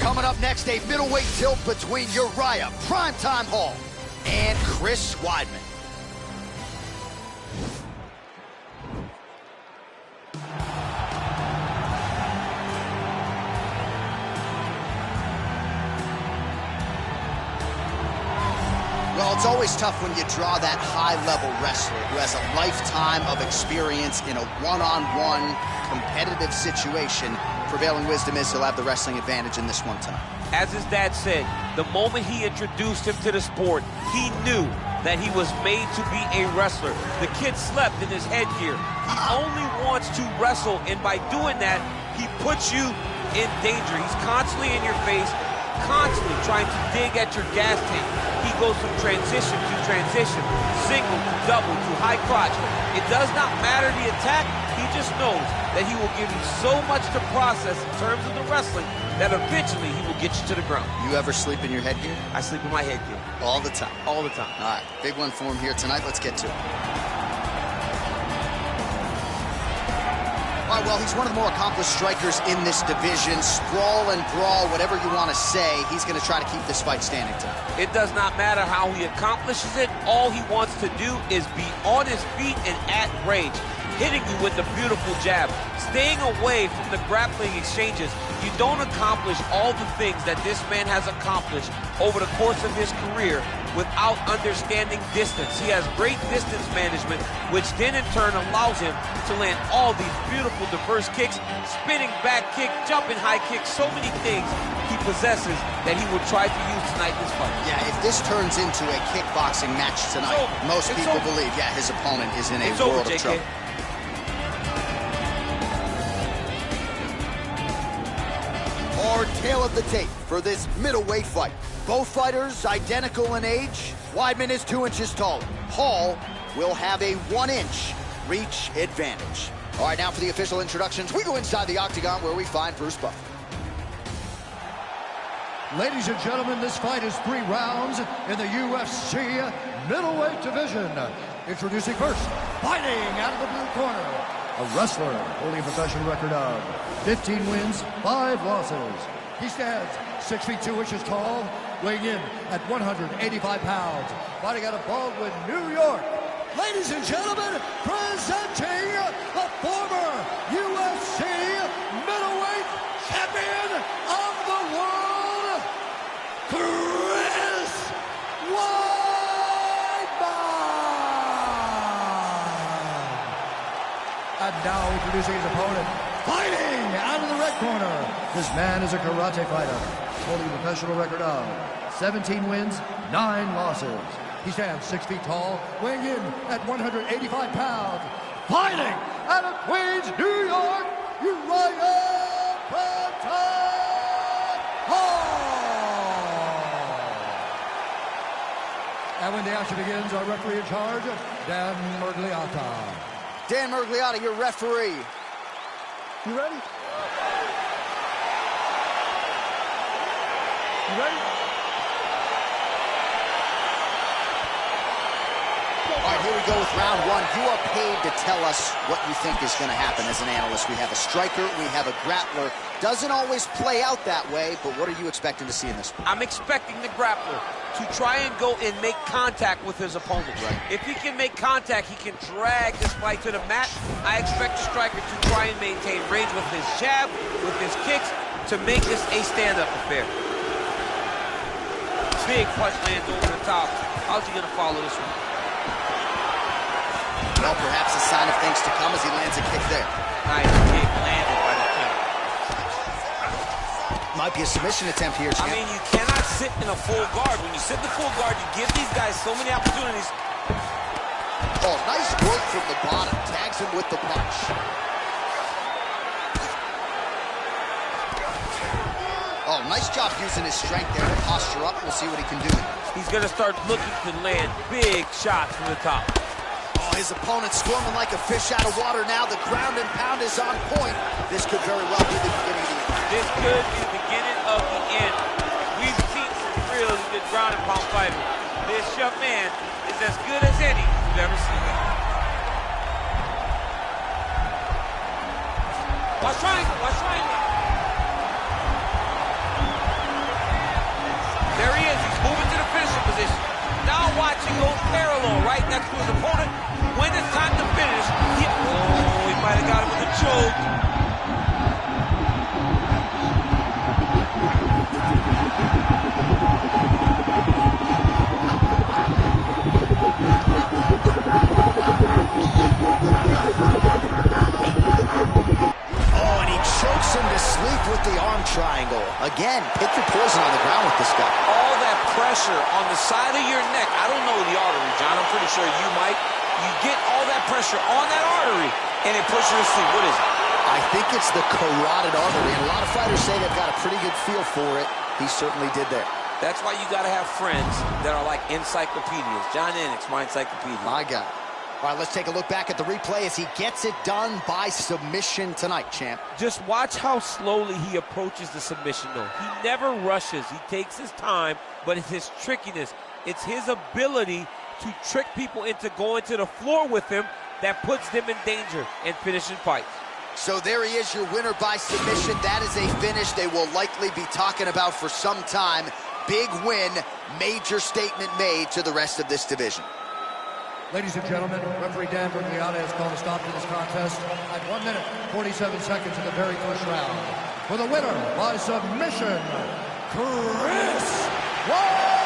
Coming up next, a middleweight tilt between Uriah Primetime Hall and Chris Weidman. Well, it's always tough when you draw that high-level wrestler who has a lifetime of experience in a one-on-one competitive situation. Prevailing wisdom is he'll have the wrestling advantage in this one tonight. As his dad said, the moment he introduced him to the sport, he knew that he was made to be a wrestler. The kid slept in his headgear. He only wants to wrestle, and by doing that, he puts you in danger. He's constantly in your face, constantly trying to dig at your gas tank. He goes from transition to transition, single to double to high crotch. It does not matter the attack. He just knows that he will give you so much to process in terms of the wrestling that eventually he will get you to the ground. You ever sleep in your headgear? I sleep in my headgear. All the time? All the time. All right, big one for him here tonight. Let's get to it. All right, well, he's one of the more accomplished strikers in this division. Sprawl and brawl, whatever you want to say, he's going to try to keep this fight standing tonight. It does not matter how he accomplishes it. All he wants to do is be on his feet and at range, hitting you with the beautiful jab, staying away from the grappling exchanges. You don't accomplish all the things that this man has accomplished over the course of his career without understanding distance. He has great distance management, which then in turn allows him to land all these beautiful diverse kicks, spinning back kick, jumping high kick, so many things he possesses that he will try to use tonight in this fight. Yeah, if this turns into a kickboxing match tonight, most people believe, yeah, his opponent is in a world of trouble. Our tale of the tape for this middleweight fight. Both fighters identical in age. Weidman is 2 inches taller. Hall will have a 1-inch reach advantage. All right, now for the official introductions, we go inside the octagon where we find Bruce Buffer. Ladies and gentlemen, this fight is 3 rounds in the UFC middleweight division. Introducing first, fighting out of the blue corner, a wrestler holding a professional record of 15 wins, 5 losses. He stands 6 feet 2 inches tall, weighing in at 185 pounds, fighting out of Baldwin, New York. Ladies and gentlemen, presenting the former UFC middleweight champion of the world, Chris Weidman. And now introducing his opponent, fighting out of the red corner. This man is a karate fighter, holding a professional record of 17 wins, 9 losses. He stands 6 feet tall, weighing in at 185 pounds. Fighting out of Queens, New York, Uriah Hall. And when the action begins, our referee in charge, Dan Mergliotta. Dan Mergliotta, your referee. You ready? You ready? All right, here we go with round 1. You are paid to tell us what you think is going to happen as an analyst. We have a striker, we have a grappler. Doesn't always play out that way, but what are you expecting to see in this one? I'm expecting the grappler to try and go and make contact with his opponent. Right. If he can make contact, he can drag this fight to the mat. I expect the striker to try and maintain range with his jab, with his kicks, to make this a stand-up affair. Big punch lands over the top. How's he going to follow this one? Well, perhaps a sign of things to come as he lands a kick there. Nice kick landed by the king. Might be a submission attempt here, champ. I mean, you cannot sit in a full guard. When you sit in the full guard, you give these guys so many opportunities. Oh, nice work from the bottom. Tags him with the punch. Oh, nice job using his strength there to posture up. We'll see what he can do. He's going to start looking to land big shots from the top. Oh, his opponent squirming like a fish out of water now. The ground and pound is on point. This could very well be the beginning of the end. This could be the beginning of the end. We've seen some really good ground and pound fighters. This young man is as good as any you've ever seen. Watch triangle, watch triangle. Again, pick your poison on the ground with this guy. All that pressure on the side of your neck. I don't know the artery, John. I'm pretty sure you might. You get all that pressure on that artery, and it puts you to sleep. What is it? I think it's the carotid artery, and a lot of fighters say they've got a pretty good feel for it. He certainly did there. That's why you got to have friends that are like encyclopedias. John Enix, my encyclopedia. My God. All right, let's take a look back at the replay as he gets it done by submission tonight, champ. Just watch how slowly he approaches the submission, though. He never rushes. He takes his time, but it's his trickiness. It's his ability to trick people into going to the floor with him that puts them in danger and finishing fights. So there he is, your winner by submission. That is a finish they will likely be talking about for some time. Big win, major statement made to the rest of this division. Ladies and gentlemen, referee Dan Bergliana has called a stop to this contest at 1 minute, 47 seconds in the very first round. For the winner by submission, Chris Weidman.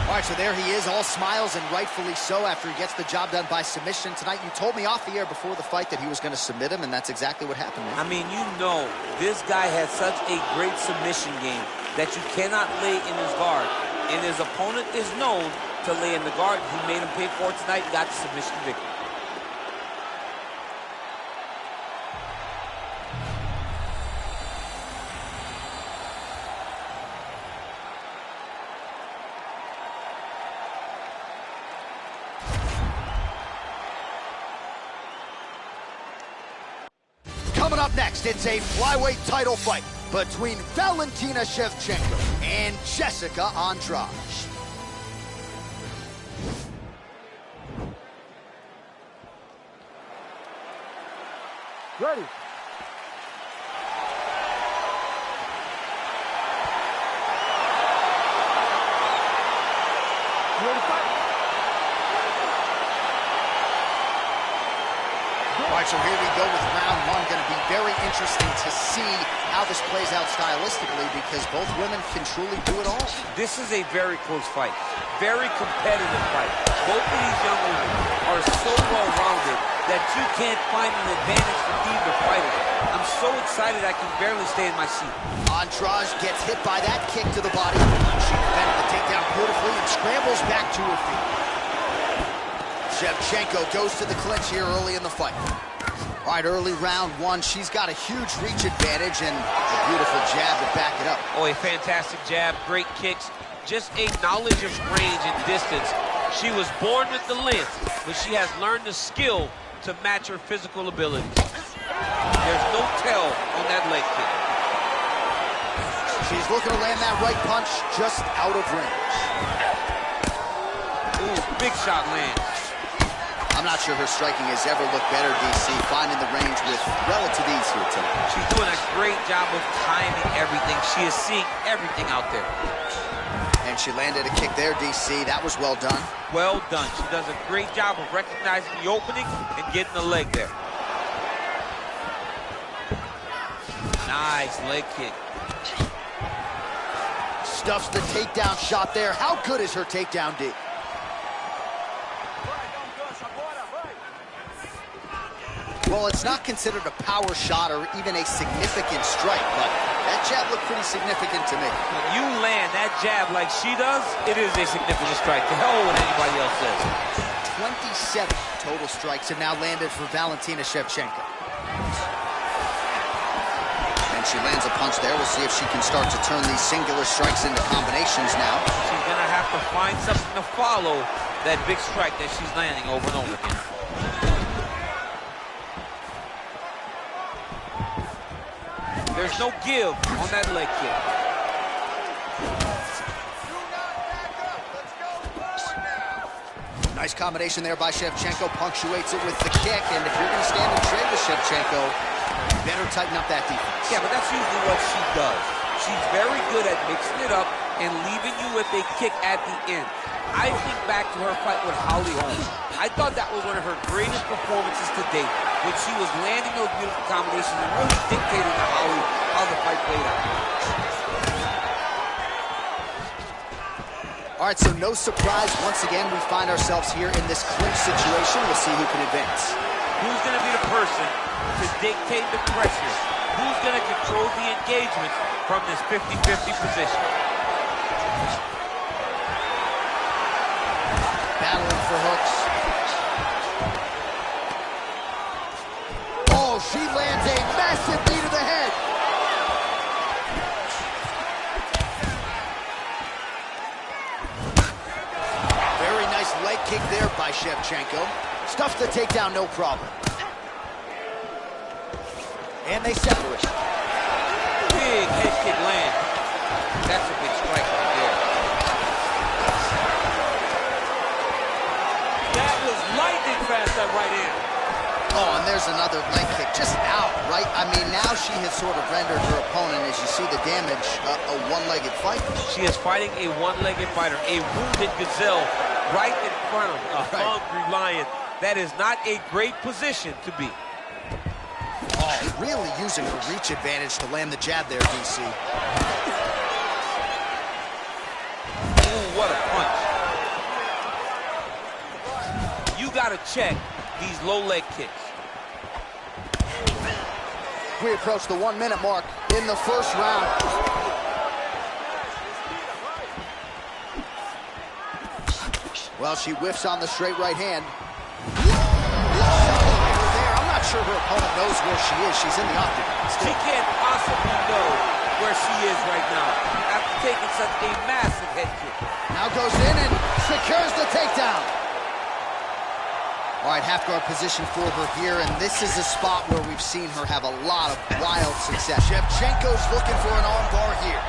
All right, so there he is, all smiles, and rightfully so after he gets the job done by submission tonight. You told me off the air before the fight that he was going to submit him, and that's exactly what happened, man. I mean, you know, this guy has such a great submission game that you cannot lay in his guard. And his opponent is known to lay in the guard. He made him pay for it tonight, got the submission victory. Coming up next, it's a flyweight title fight between Valentina Shevchenko and Jessica Andrade. Ready. You ready to fight? All right, so here we go with round one. Going to be very interesting to see how this plays out stylistically because both women can truly do it all. This is a very close fight, very competitive fight. Both of these young women are so well-rounded that you can't find an advantage for either fighter. I'm so excited I can barely stay in my seat. Andrade gets hit by that kick to the body. She defended the takedown beautifully and scrambles back to her feet. Shevchenko goes to the clinch here early in the fight. All right, early round one, she's got a huge reach advantage and a beautiful jab to back it up. Oh, a fantastic jab, great kicks, just a knowledge of range and distance. She was born with the length, but she has learned the skill to match her physical abilities. There's no tell on that leg kick. She's looking to land that right punch just out of range. Ooh, big shot lands. I'm not sure her striking has ever looked better, DC, finding the range with relative ease here tonight. She's doing a great job of timing everything. She is seeing everything out there. And she landed a kick there, DC. That was well done. Well done. She does a great job of recognizing the opening and getting the leg there. Nice leg kick. Stuffs the takedown shot there. How good is her takedown, D? Well, it's not considered a power shot or even a significant strike, but that jab looked pretty significant to me. When you land that jab like she does, it is a significant strike. To hell with what anybody else says. 27 total strikes have now landed for Valentina Shevchenko. And she lands a punch there. We'll see if she can start to turn these singular strikes into combinations now. She's going to have to find something to follow that big strike that she's landing over and over again. There's no give on that leg kick. Nice combination there by Shevchenko, punctuates it with the kick, and if you're going to stand and trade with Shevchenko, you better tighten up that defense. Yeah, but that's usually what she does. She's very good at mixing it up and leaving you with a kick at the end. I think back to her fight with Holly Holm. I thought that was one of her greatest performances to date, when she was landing those beautiful combinations and really dictating to Holly how the fight played out. All right, so no surprise. Once again, we find ourselves here in this clinch situation. We'll see who can advance. Who's going to be the person to dictate the pressure? Who's going to control the engagement from this 50-50 position? Battling for hooks. Oh, she lands a massive knee to the head. Very nice leg kick there by Shevchenko. Stuffs the takedown, no problem. And they separate. Big head kick land. That's a big strike right there. That was lightning fast, that right hand. Oh, and there's another leg kick just out, right? I mean, now she has sort of rendered her opponent, as you see the damage, a one-legged fighter. She is fighting a one-legged fighter, a wounded gazelle right in front of a hungry lion. That is not a great position to be. Oh, really using her reach advantage to land the jab there, DC. Ooh, what a punch. You gotta check these low leg kicks. We approach the 1 minute mark in the first round. Well, she whiffs on the straight right hand. I'm not sure her opponent knows where she is. She's in the octagon. She can't possibly know where she is right now after taking such a massive head kick. Now goes in and secures the takedown. All right, half guard position for her here, and this is a spot where we've seen her have a lot of wild success. Shevchenko's looking for an arm bar here.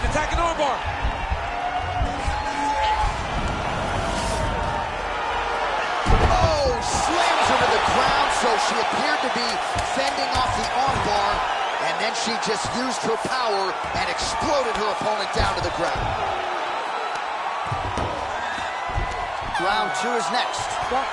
An attacking arm bar. Oh, slams her to the ground, so she appeared to be fending off the arm bar, and then she just used her power and exploded her opponent down to the ground. Round 2 is next. Stop.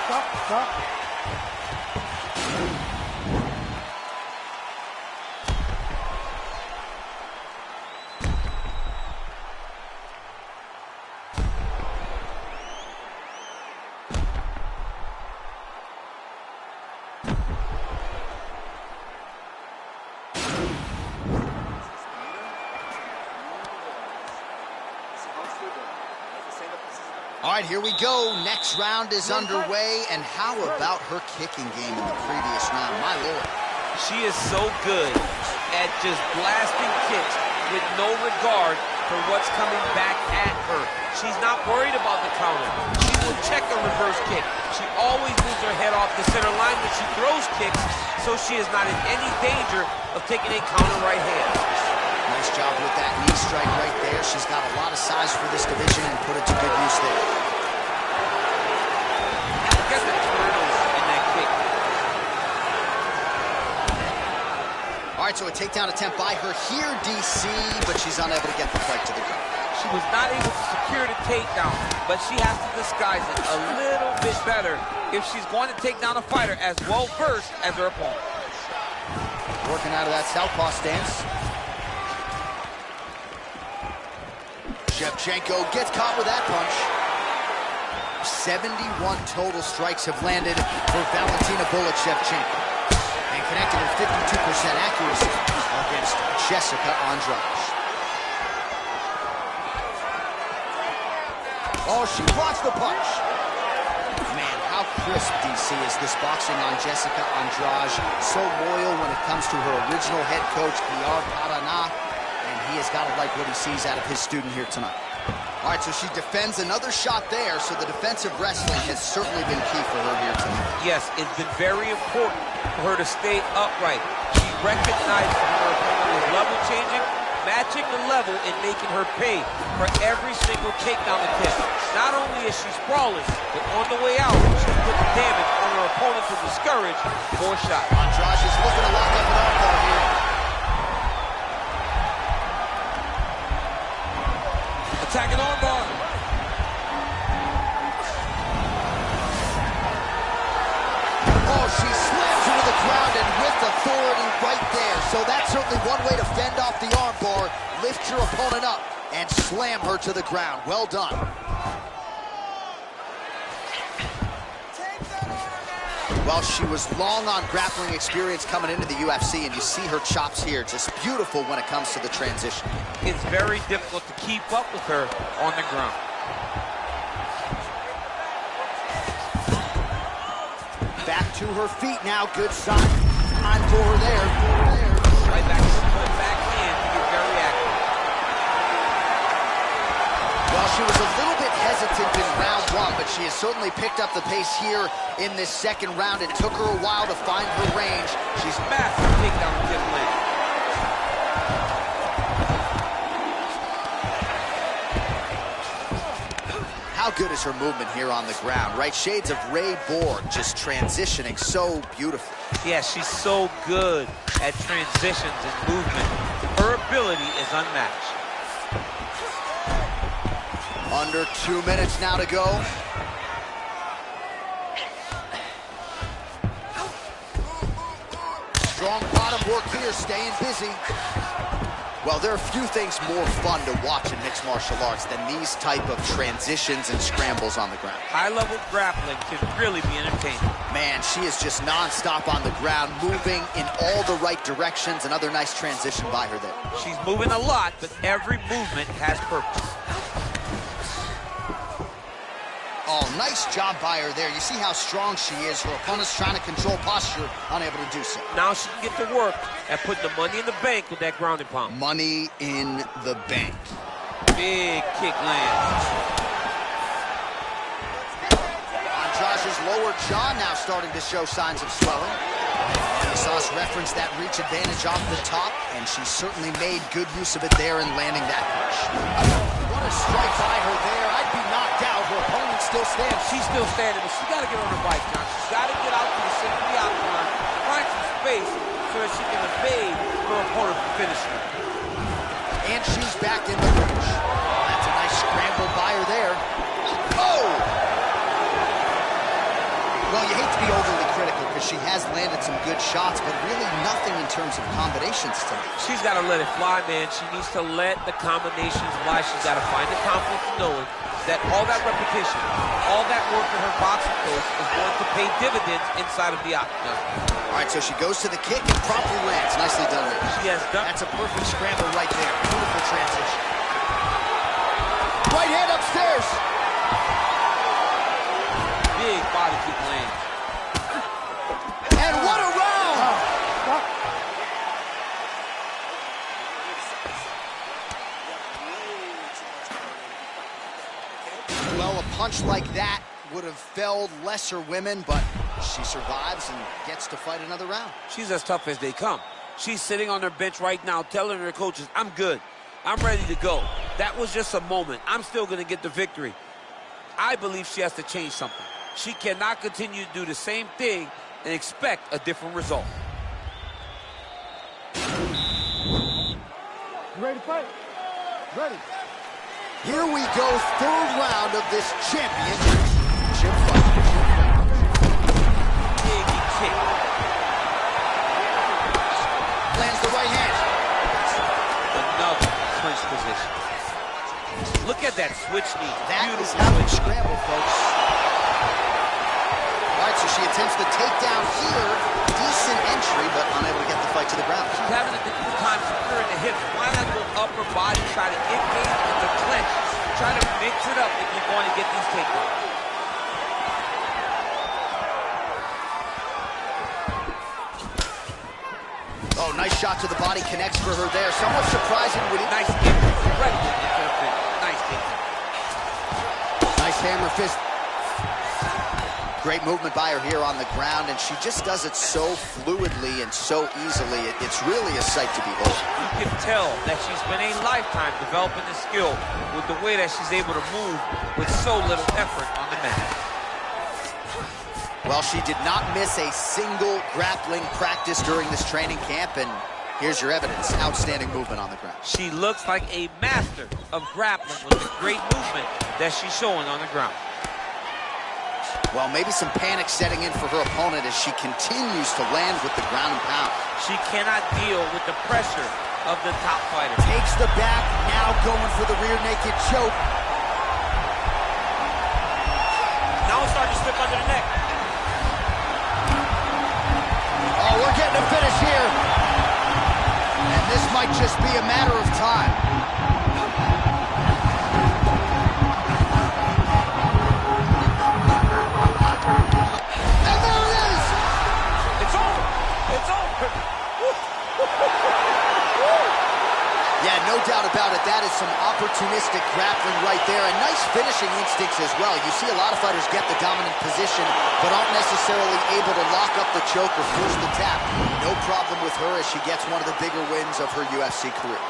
All right, here we go. Next round is underway, and how about her kicking game in the previous round? My Lord. She is so good at just blasting kicks with no regard for what's coming back at her. She's not worried about the counter. She will check a reverse kick. She always moves her head off the center line when she throws kicks, so she is not in any danger of taking a counter right hand. Nice job with that knee strike right there. She's got a lot of size for this division and put it to good use there. Look at the turtles in that kick. All right, so a takedown attempt by her here, DC, but she's unable to get the fight to the ground. She was not able to secure the takedown, but she has to disguise it a little bit better if she's going to take down a fighter as well-versed as her opponent. Working out of that southpaw stance. Shevchenko gets caught with that punch. 71 total strikes have landed for Valentina Shevchenko, and connected with 52% accuracy against Jessica Andrade. Oh, she blocks the punch. Man, how crisp, DC, is this boxing on Jessica Andrade. So loyal when it comes to her original head coach, Pierre Parana. And he has got to like what he sees out of his student here tonight. All right, so she defends another shot there, so the defensive wrestling has certainly been key for her here tonight. Yes, it's been very important for her to stay upright. She recognized her opponent was level changing, matching the level and making her pay for every single takedown attempt. Not only is she sprawling, but on the way out, she's putting damage on her opponent to discourage more shots. Andrade is looking to lock up an armbar here. Attacking armbar. Oh, she slams her to the ground and with authority right there. So that's certainly one way to fend off the armbar. Lift your opponent up and slam her to the ground. Well done. Well, she was long on grappling experience coming into the UFC, and you see her chops here, just beautiful when it comes to the transition. It's very difficult to keep up with her on the ground. Back to her feet now, good sign for her there. Right back to the backhand to get very active. Well, she was a little bit hesitant in round one, but she has certainly picked up the pace here in this second round. It took her a while to find her range. She's massive takedown tip land. How good is her movement here on the ground, right? Shades of Ray Borg, just transitioning so beautiful. Yeah, she's so good at transitions and movement. Her ability is unmatched. Under 2 minutes now to go. Strong bottom work here, staying busy. Well, there are few things more fun to watch in mixed martial arts than these type of transitions and scrambles on the ground. High-level grappling can really be entertaining. Man, she is just nonstop on the ground, moving in all the right directions. Another nice transition by her there. She's moving a lot, but every movement has purpose. Oh, nice job by her there. You see how strong she is. Her opponent's trying to control posture, unable to do so. Now she can get to work at putting the money in the bank with that ground and pound. Money in the bank. Big kick lands. Andrade's lower jaw now starting to show signs of swelling. And you saw us reference that reach advantage off the top, and she certainly made good use of it there in landing that punch. What a strike by her there. I'd be knocked out. Her opponent still stands. She's still standing, but she got to get on her bike, John. She's got to get out to the center of the octagon, find some space so that she can evade her opponent from finishing her. And she's back in the range. That's a nice scramble by her there. Oh! Well, you hate to be overly critical because she has landed some good shots, but really nothing in terms of combinations tonight. She's got to let it fly, man. She needs to let the combinations fly. She's got to find the confidence in knowing that all that repetition, all that work in her boxing coach is going to pay dividends inside of the octagon. All right, so she goes to the kick and promptly lands. Nicely done there. She has done. That's a perfect scramble right there. Beautiful transition. Right hand upstairs. Big body kick lands. And what a round! Well, a punch like that would have felled lesser women, but she survives and gets to fight another round. She's as tough as they come. She's sitting on her bench right now telling her coaches, I'm good. I'm ready to go. That was just a moment. I'm still going to get the victory. I believe she has to change something. She cannot continue to do the same thing and expect a different result. You ready to fight? Ready. Here we go, third round of this championship fight. Big kick. Lands the right hand. Another clinch position. Look at that switch knee. That is beautiful how you switch. scramble, folks. All right, so she attempts the takedown here. Decent entry, but unable to get the fight to the ground. She's having a difficult time securing the hips. Why not go upper body, try to engage in the clinch, try to mix it up if you're going to get these takedowns. Oh, nice shot to the body, connects for her there. Somewhat surprising. Nice kick. Right into the finish. Nice takedown. Nice hammer fist. Great movement by her here on the ground, and she just does it so fluidly and so easily. It's really a sight to behold. You can tell that she's been a lifetime developing the skill with the way that she's able to move with so little effort on the mat. Well, she did not miss a single grappling practice during this training camp, and here's your evidence. Outstanding movement on the ground. She looks like a master of grappling with the great movement that she's showing on the ground. Well, maybe some panic setting in for her opponent as she continues to land with the ground and pound. She cannot deal with the pressure of the top fighter. Takes the back, now going for the rear naked choke. Now it's starting to slip under the neck. Oh, we're getting a finish here. And this might just be a matter of time. And there it is! It's over! It's over! Yeah, no doubt about it. That is some opportunistic grappling right there, and nice finishing instincts as well. You see a lot of fighters get the dominant position, but aren't necessarily able to lock up the choke or force the tap. No problem with her as she gets one of the bigger wins of her UFC career.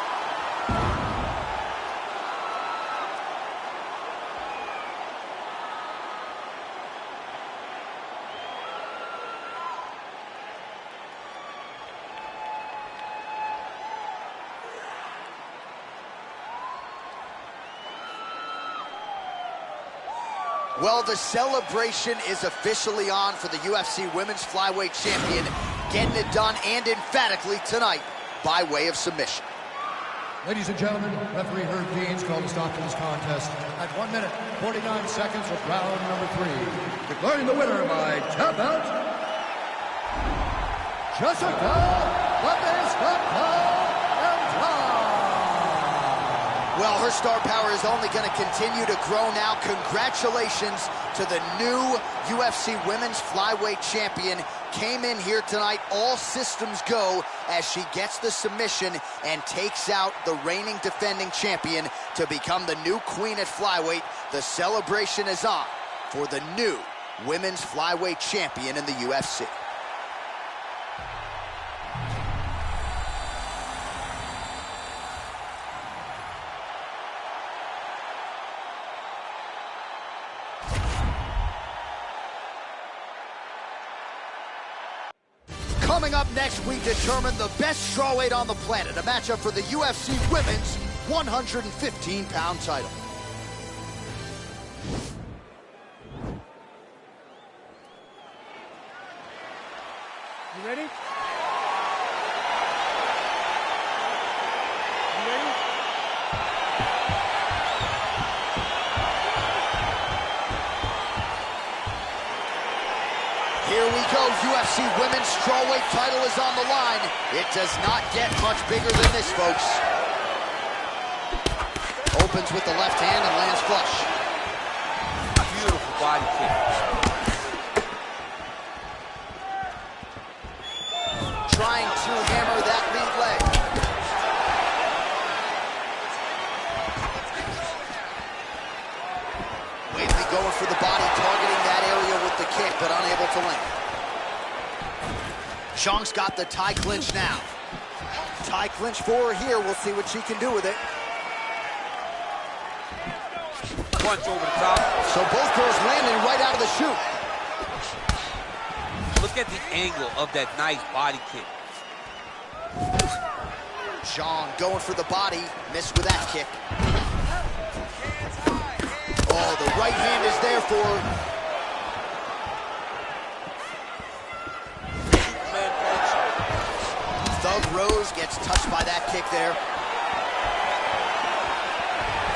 Well, the celebration is officially on for the UFC Women's Flyweight Champion, getting it done and emphatically tonight by way of submission. Ladies and gentlemen, referee Herb Dean's called a stop to this contest at 1 minute, 49 seconds of round number 3. Declaring the winner by tap out, Jessica Andrade. Well, her star power is only going to continue to grow now. Congratulations to the new UFC Women's Flyweight Champion. Came in here tonight, all systems go, as she gets the submission and takes out the reigning defending champion to become the new queen at Flyweight. The celebration is on for the new Women's Flyweight Champion in the UFC. Coming up next, we determine the best strawweight on the planet, a matchup for the UFC Women's 115-pound title. You ready? You ready? Here we go, UFC Women's Strawweight title is on the line. It does not get much bigger than this, folks. Opens with the left hand and lands flush. Beautiful body kick. Trying to hammer that lead leg. Weili going for the body, targeting that area with the kick, but unable to land. Zhang's got the tie clinch now. Tie clinch for her here. We'll see what she can do with it. Punch over the top. So both girls landing right out of the chute. Look at the angle of that nice body kick. Zhang going for the body, missed with that kick. Oh, the right hand is there for her. Thug Rose gets touched by that kick there.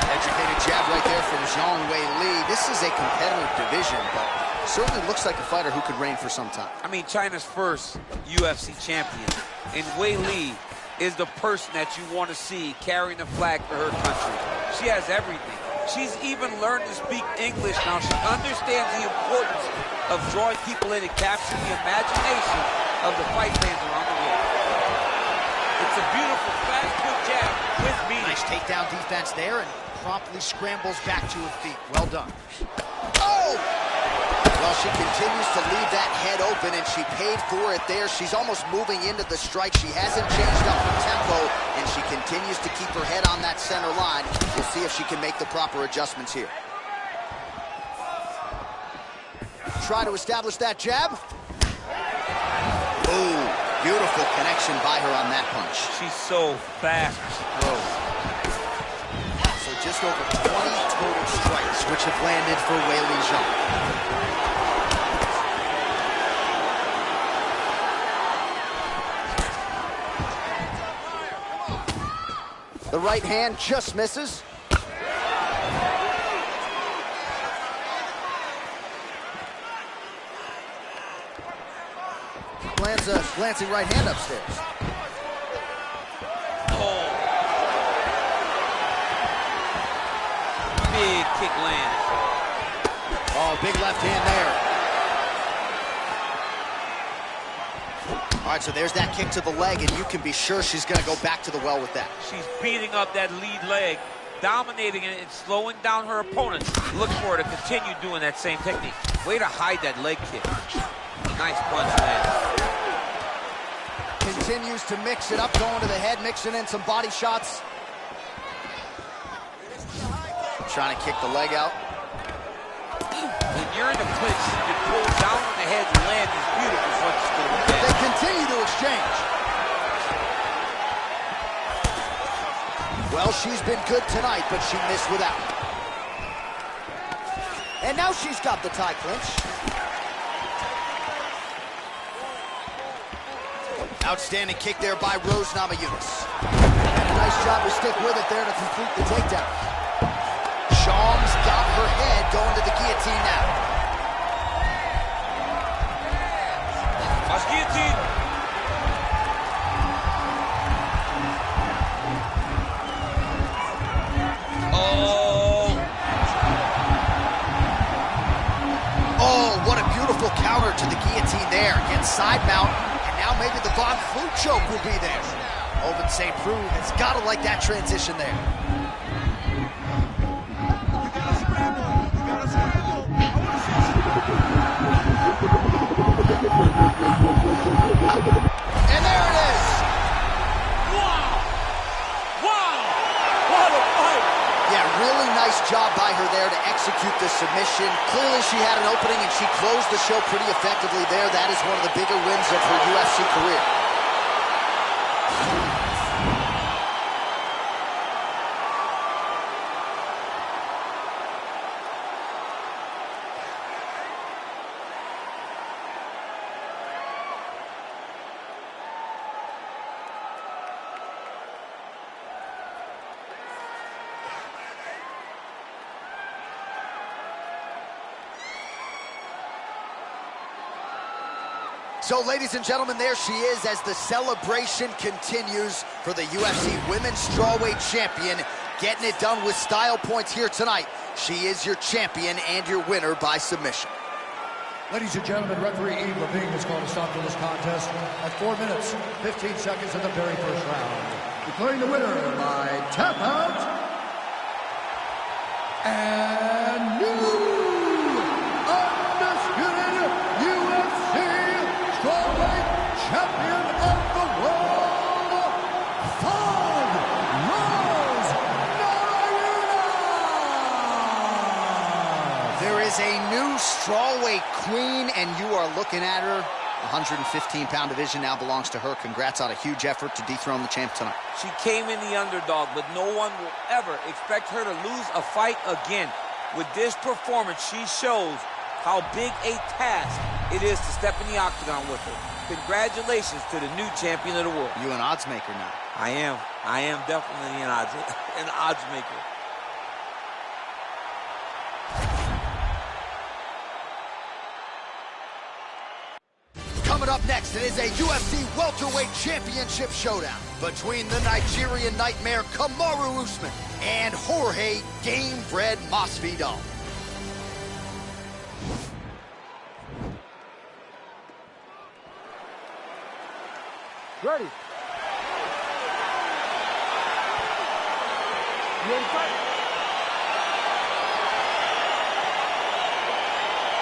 Educated jab right there from Zhang Weili. This is a competitive division, but certainly looks like a fighter who could reign for some time. I mean, China's first UFC champion, and Weili is the person that you want to see carrying the flag for her country. She has everything. She's even learned to speak English now. She understands the importance of drawing people in and capturing the imagination of the fight fans around the world. It's a beautiful, fast, quick jab with meaning. Nice takedown defense there, and promptly scrambles back to her feet. Well done. Oh! Well, she continues to leave that head open, and she paid for it there. She's almost moving into the strike. She hasn't changed up her tempo, and she continues to keep her head on that center line. We'll see if she can make the proper adjustments here. Try to establish that jab. Ooh, beautiful connection by her on that punch. She's so fast. Oh. So just over 20 total strikes, which have landed for Weili Zhang. The right hand just misses. lands a glancing right hand upstairs. Oh. Big kick lands. Oh, big left hand there. All right, so there's that kick to the leg, and you can be sure she's going to go back to the well with that. She's beating up that lead leg, dominating it and slowing down her opponent. Look for her to continue doing that same technique. Way to hide that leg kick. Nice punch, man. Continues to mix it up, going to the head, mixing in some body shots. Trying to kick the leg out. When you're in the clinch, you pull down on the head and land these beautiful punches to the head. They continue to exchange. Well, she's been good tonight, but she missed without. And now she's got the tie clinch. Outstanding kick there by Namajunas. And a nice job to stick with it there to complete the takedown. Zhang's got her head going to the guillotine now. Watch guillotine. Oh. Oh, what a beautiful counter to the guillotine there. Against side mount, and now maybe the Von Flue choke will be there. Open St. Preux has got to like that transition there. And there it is. Wow. Wow. What a fight. Yeah, really nice job by her there to execute the submission. Clearly she had an opening and she closed the show pretty effectively there. That is one of the bigger wins of her UFC career. So, ladies and gentlemen, there she is as the celebration continues for the UFC Women's Strawweight Champion, getting it done with style points here tonight. She is your champion and your winner by submission. Ladies and gentlemen, referee Eve Levine has called a stop to this contest at 4 minutes, 15 seconds in the very first round. Declaring the winner by tap out and new undisputed UFC Strawweight Champion of the world, Namajunas. There is a new strawweight queen, and you are looking at her. 115-pound division now belongs to her. Congrats on a huge effort to dethrone the champ tonight. She came in the underdog, but no one will ever expect her to lose a fight again. With this performance, she shows how big a task it is to step in the octagon with her. Congratulations to the new champion of the world. You an odds maker now. I am definitely an odds maker. Coming up next, it is a UFC Welterweight Championship showdown between the Nigerian Nightmare Kamaru Usman and Jorge Gamebred Masvidal. Ready. You ready to fight?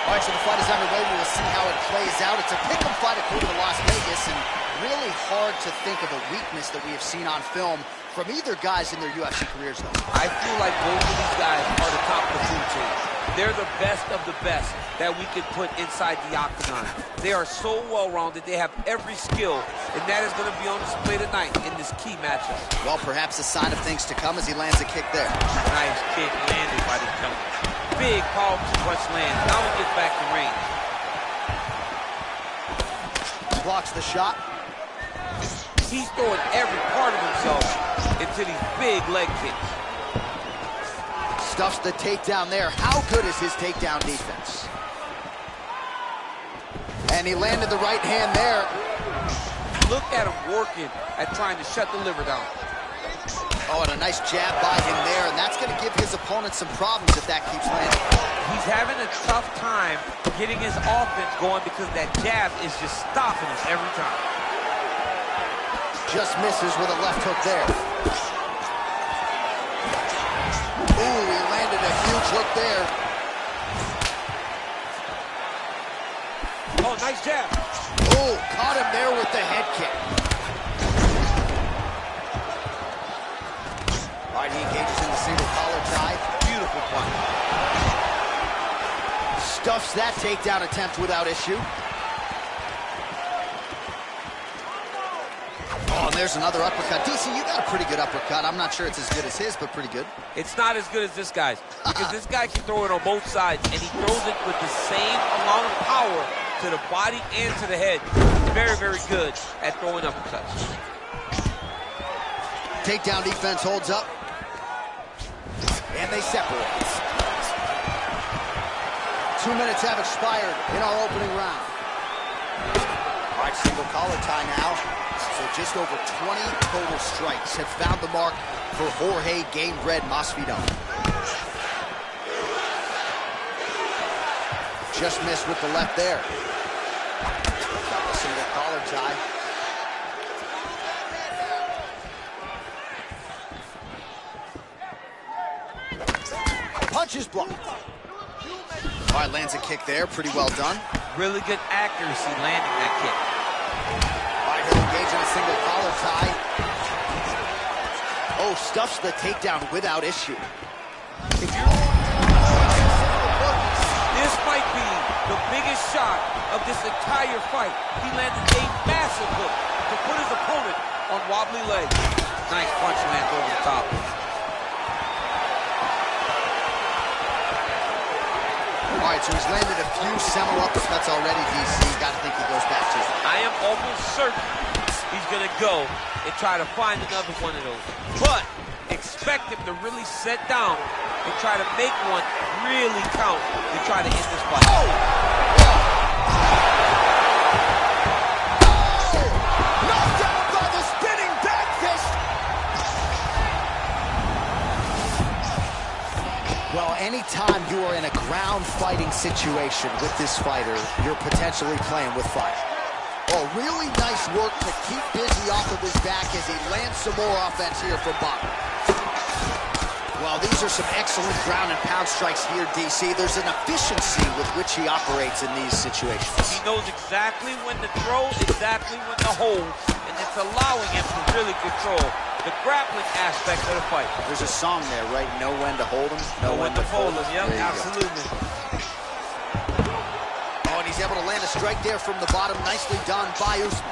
All right, so the fight is underway. We will see how it plays out. It's a pick'em fight according to Las Vegas, and really hard to think of a weakness that we have seen on film from either guys in their UFC careers, though. I feel like both of these guys are the top of the food chain. They're the best of the best that we could put inside the octagon. They are so well-rounded. They have every skill, and that is going to be on display tonight in this key matchup. Well, perhaps a sign of things to come as he lands a kick there. Nice kick landed by the jump. Big, powerful punch lands. Now he gets back in range. Blocks the shot. He's throwing every part of himself into these big leg kicks. Stuffs the takedown there. How good is his takedown defense? And he landed the right hand there. look at him working at trying to shut the liver down. Oh, and a nice jab by him there, and that's going to give his opponent some problems if that keeps landing. He's having a tough time getting his offense going because that jab is just stopping us every time. Just misses with a left hook there. Ooh, he landed a huge hook there. Oh, nice jab. Ooh, caught him there with the head kick. All right, he engages in the single collar tie. Beautiful punch. Stuffs that takedown attempt without issue. Oh, and there's another uppercut. DC, you got a pretty good uppercut. I'm not sure it's as good as his, but pretty good. It's not as good as this guy's, because this guy can throw it on both sides, and he throws it with the same amount of power to the body and to the head. Very, very good at throwing uppercuts. Takedown defense holds up. And they separate. 2 minutes have expired in our opening round. All right, single collar tie now. So just over 20 total strikes have found the mark for Jorge Game Red Masvidal. Just missed with the left there. Got the single collar tie. Punches blocked. All right, lands a kick there. Pretty well done. Really good accuracy landing that kick. All right, he'll engage in a single collar tie. Oh, stuffs the takedown without issue. If you're... This might be the biggest shot of this entire fight. He landed a massive hook to put his opponent on wobbly legs. Nice punch lands over the top. All right, so he's landed a few seminal uppercuts already, DC. Got to think he goes back to it. I am almost certain he's going to go and try to find another one of those. But expect him to really set down and try to make one really count to try to end this fight. Oh! Knocked out by the spinning back fist! Well, anytime you are in a ground fighting situation with this fighter, you're potentially playing with fire. Oh, really nice work to keep busy off of his back as he lands some more offense here from bottom. Well, these are some excellent ground and pound strikes here, DC. There's an efficiency with which he operates in these situations. He knows exactly when to throw, exactly when to hold, and it's allowing him to really control the grappling aspect of the fight. There's a song there, right? Know when to hold him, know when to fold him. Yep, absolutely. Oh, and he's able to land a strike there from the bottom. Nicely done by Usman.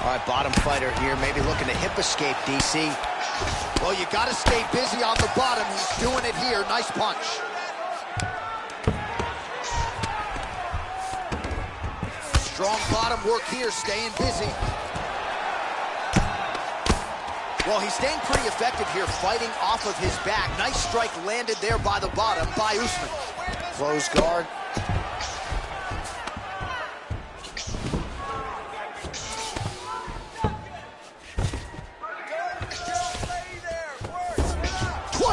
All right, bottom fighter here, maybe looking to hip escape, DC. Well, you got to stay busy on the bottom. He's doing it here. Nice punch. Strong bottom work here, staying busy. Well, he's staying pretty effective here, fighting off of his back. Nice strike landed there by the bottom by Usman. Close guard.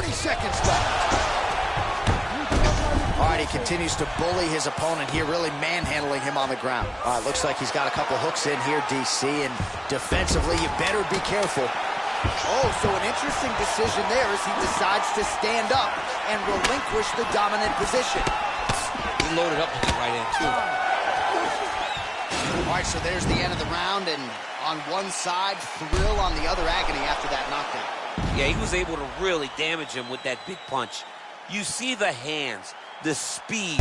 Seconds left. All right, he continues to bully his opponent here, really manhandling him on the ground. All right, looks like he's got a couple hooks in here, DC, and defensively, you better be careful. Oh, so an interesting decision there as he decides to stand up and relinquish the dominant position. He loaded up with the right hand, too. All right, so there's the end of the round, and on one side, thrill, on the other, agony after that knockdown. Yeah, he was able to really damage him with that big punch. You see the hands, the speed,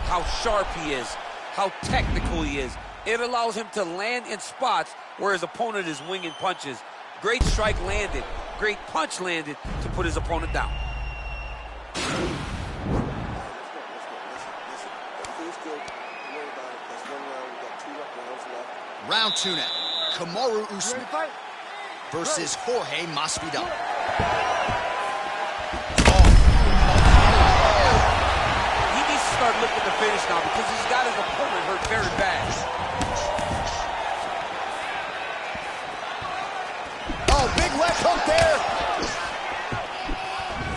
how sharp he is, how technical he is. It allows him to land in spots where his opponent is winging punches. Great strike landed, great punch landed to put his opponent down. Round 2 now. Kamaru Usman versus Jorge Masvidal. He needs to start looking to finish now because he's got his opponent hurt very bad.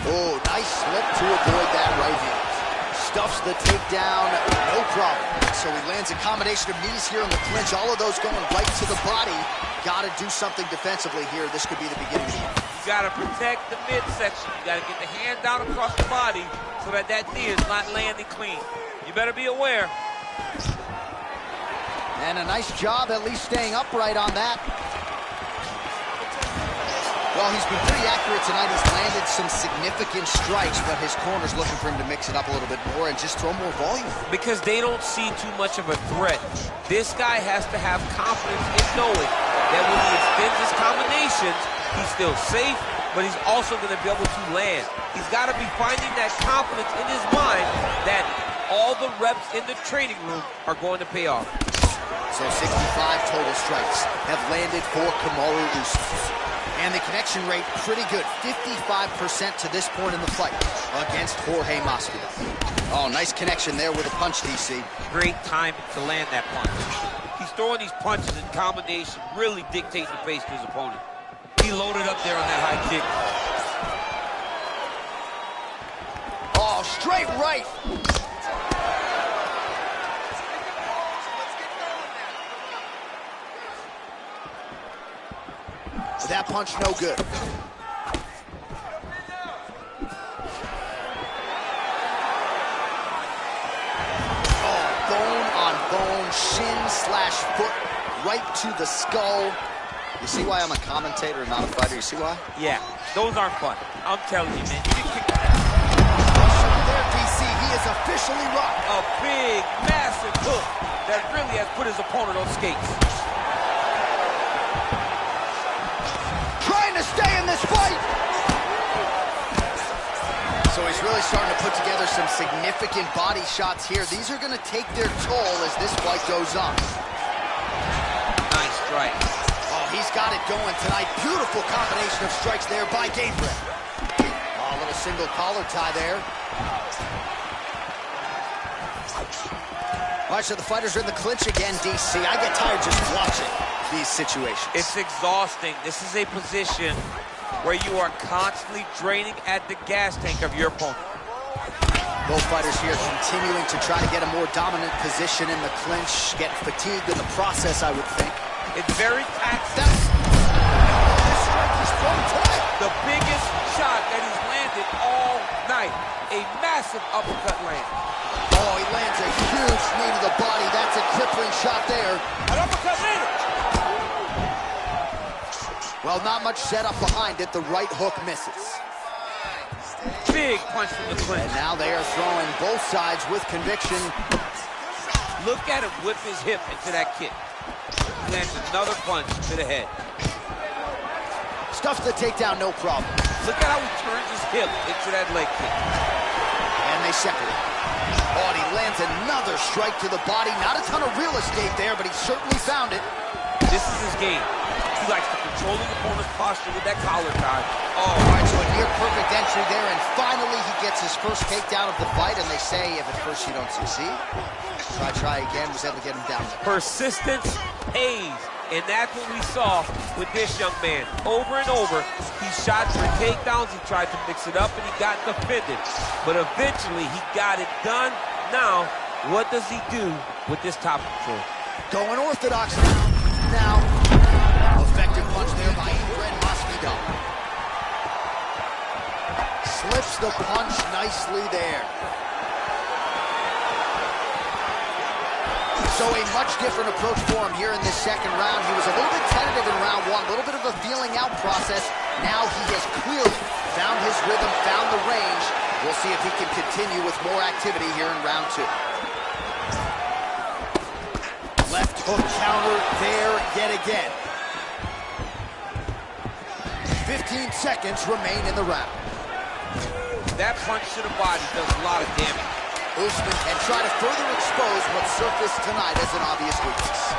Oh, nice slip to avoid that right hand. Stuffs the takedown, no problem. So he lands a combination of knees here in the clinch, all of those going right to the body. Got to do something defensively here. This could be the beginning of the end. You got to protect the midsection. You got to get the hand down across the body so that that knee is not landing clean. You better be aware. And a nice job at least staying upright on that. Well, he's been pretty accurate tonight. He's landed some significant strikes, but his corner's looking for him to mix it up a little bit more and just throw more volume. Because they don't see too much of a threat. This guy has to have confidence in knowing that when he extends his combinations, he's still safe, but he's also going to be able to land. He's got to be finding that confidence in his mind that all the reps in the training room are going to pay off. So 65 total strikes have landed for Kamaru Usman. And the connection rate pretty good, 55% to this point in the fight against Jorge Masvidal. Oh, nice connection there with a punch, DC. Great timing to land that punch. He's throwing these punches in combination, really dictating the pace to his opponent. He loaded up there on that high kick. Oh, straight right. That punch no good. Oh, bone on bone, shin slash foot, right to the skull. You see why I'm a commentator and not a fighter? You see why? Yeah, those aren't fun. I'm telling you, man. There, DC, he is officially rocked. A big, massive hook that really has put his opponent on skates. To stay in this fight. So he's really starting to put together some significant body shots here. These are going to take their toll as this fight goes on. Nice strike. Oh, he's got it going tonight. Beautiful combination of strikes there by Gabriel. Oh, a little single collar tie there. All right, so the fighters are in the clinch again, DC. I get tired just watching these situations. It's exhausting. This is a position where you are constantly draining at the gas tank of your opponent. Both fighters here continuing to try to get a more dominant position in the clinch, get fatigued in the process, I would think. It's very taxing. This strike is from tight. The biggest shot that he's landed all night. A massive uppercut land. Oh, he lands a huge knee to the body. That's a crippling shot there. An uppercut later. Well, not much setup behind it. The right hook misses. Big punch from the clinch. And now they are throwing both sides with conviction. Look at him whip his hip into that kick. Lands another punch to the head. Stuffs the takedown, no problem. Look at how he turns his hip into that leg kick. And they separate. Oh, and he lands another strike to the body. Not a ton of real estate there, but he certainly found it. This is his game. He likes to control the opponent's posture with that collar tie. Oh, all right, so a near-perfect entry there, and finally he gets his first takedown of the fight, and they say if at first you don't succeed, try again, was able to get him down. Persistence pays, and that's what we saw with this young man. Over and over, he shot for takedowns, he tried to mix it up, and he got defended. But eventually, he got it done. Now, what does he do with this top control? Going orthodox now. Effective punch there by Andrade Masvidal. Slips the punch nicely there. So a much different approach for him here in this second round. He was a little bit tentative in round one, a little bit of a feeling out process. Now he has clearly found his rhythm, found the range. We'll see if he can continue with more activity here in round two. Left hook counter there yet again. 15 seconds remain in the round. That punch to the body does a lot of damage. Usman can try to further expose what surfaced tonight as an obvious weakness.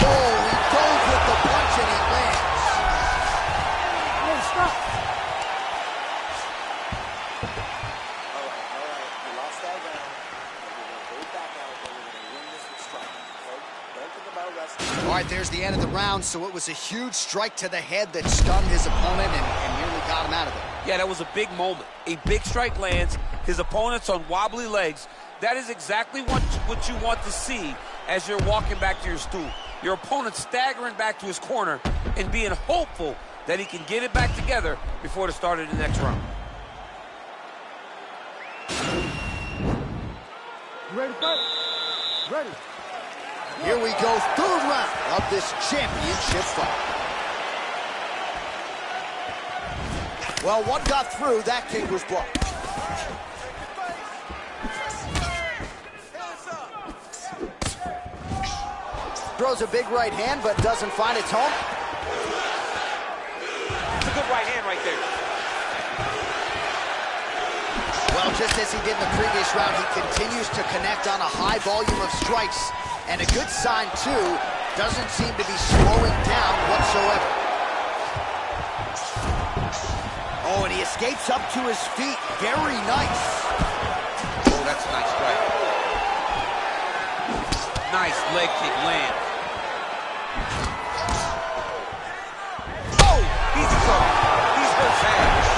Oh, he goes with the punch and he lands. Hey, stop. All right. You lost that round. You're going to go back out there. You're going to win this with striking. Okay? Don't think about wrestling. All right, right, there's the end of the round, so it was a huge strike to the head that stunned his opponent and nearly got him out of there. Yeah, that was a big moment. A big strike lands, his opponent's on wobbly legs. That is exactly what you want to see as you're walking back to your stool. Your opponent staggering back to his corner and being hopeful that he can get it back together before the start of the next round. Ready to fight? Ready. Here we go, third round of this championship fight. Well, one got through, that kick was blocked. Throws a big right hand, but doesn't find its home. It's a good right hand right there. Well, just as he did in the previous round, he continues to connect on a high volume of strikes. And a good sign, too, doesn't seem to be slowing down whatsoever. Oh, and he escapes up to his feet. Very nice. Oh, that's a nice strike. Nice leg kick land. Oh, he's in trouble. He's hurt bad.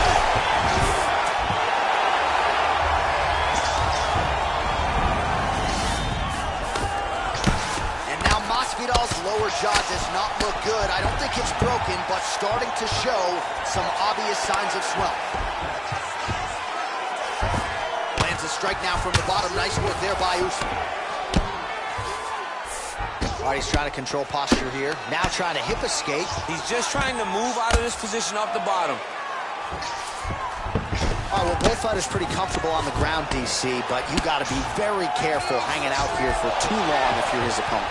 Masvidal's lower jaw does not look good. I don't think it's broken, but starting to show some obvious signs of swelling. Lands a strike now from the bottom. Nice work there by Usman. All right, he's trying to control posture here. Now trying to hip escape. He's just trying to move out of this position off the bottom. All right, well, both fighters pretty comfortable on the ground, DC, but you got to be very careful hanging out here for too long if you're his opponent.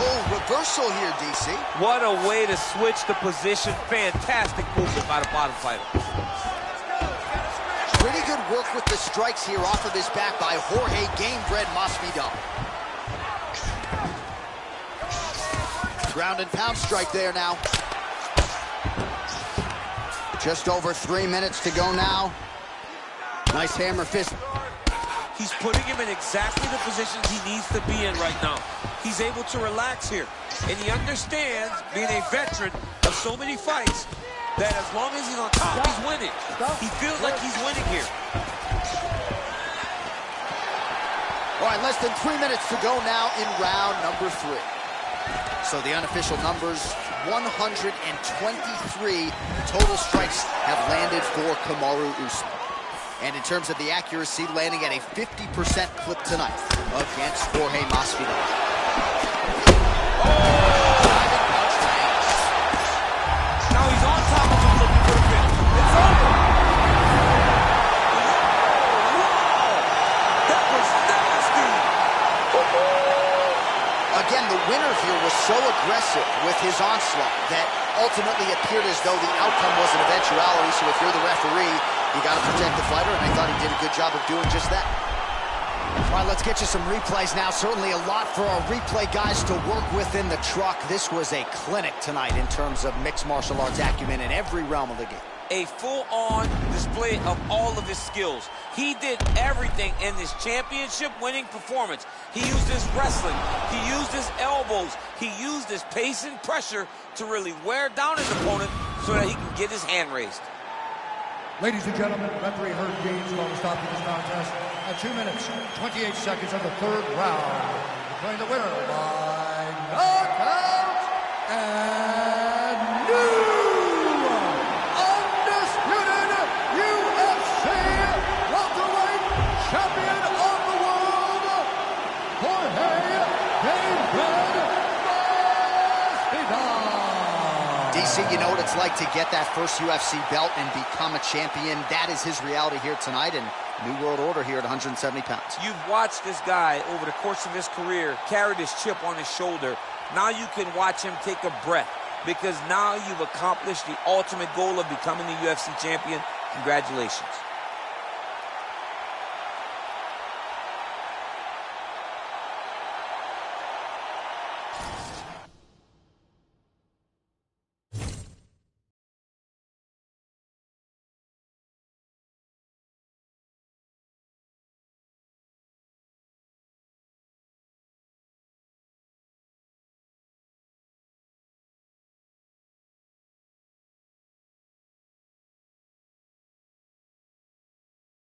Oh, reversal here, DC. What a way to switch the position. Fantastic movement by the bottom fighter. Pretty good work with the strikes here off of his back by Jorge Gamebred Masvidal. Ground and pound strike there now. Just over 3 minutes to go now. Nice hammer fist. He's putting him in exactly the positions he needs to be in right now. He's able to relax here. And he understands, being a veteran of so many fights, that as long as he's on top, he's winning. He feels like he's winning here. All right, less than 3 minutes to go now in round number 3. So the unofficial numbers, 123 total strikes have landed for Kamaru Usman. And in terms of the accuracy, landing at a 50% clip tonight against Jorge Masvidal. Oh! Driving punch lands. Now he's on top of him looking for the finish. It's over. Wow! That was nasty. Again, the winner here was so aggressive with his onslaught that ultimately appeared as though the outcome was an eventuality. So if you're the referee, you got to protect the fighter, and I thought he did a good job of doing just that. All right, let's get you some replays now. Certainly a lot for our replay guys to work with in the truck. This was a clinic tonight in terms of mixed martial arts acumen in every realm of the game. A full-on display of all of his skills. He did everything in this championship-winning performance. He used his wrestling. He used his elbows. He used his pace and pressure to really wear down his opponent so that he can get his hand raised. Ladies and gentlemen, referee Herb Dean's going to stop this contest at 2 minutes, 28 seconds of the third round. Declaring the winner by knockout and new undisputed UFC welterweight champion of the world, Jorge Gamebred Masvidal. DC, you know what it's like to get that first UFC belt and become a champion. That is his reality here tonight, and new world order here at 170 pounds. You've watched this guy over the course of his career carry this chip on his shoulder. Now you can watch him take a breath, because now you've accomplished the ultimate goal of becoming the UFC champion. Congratulations.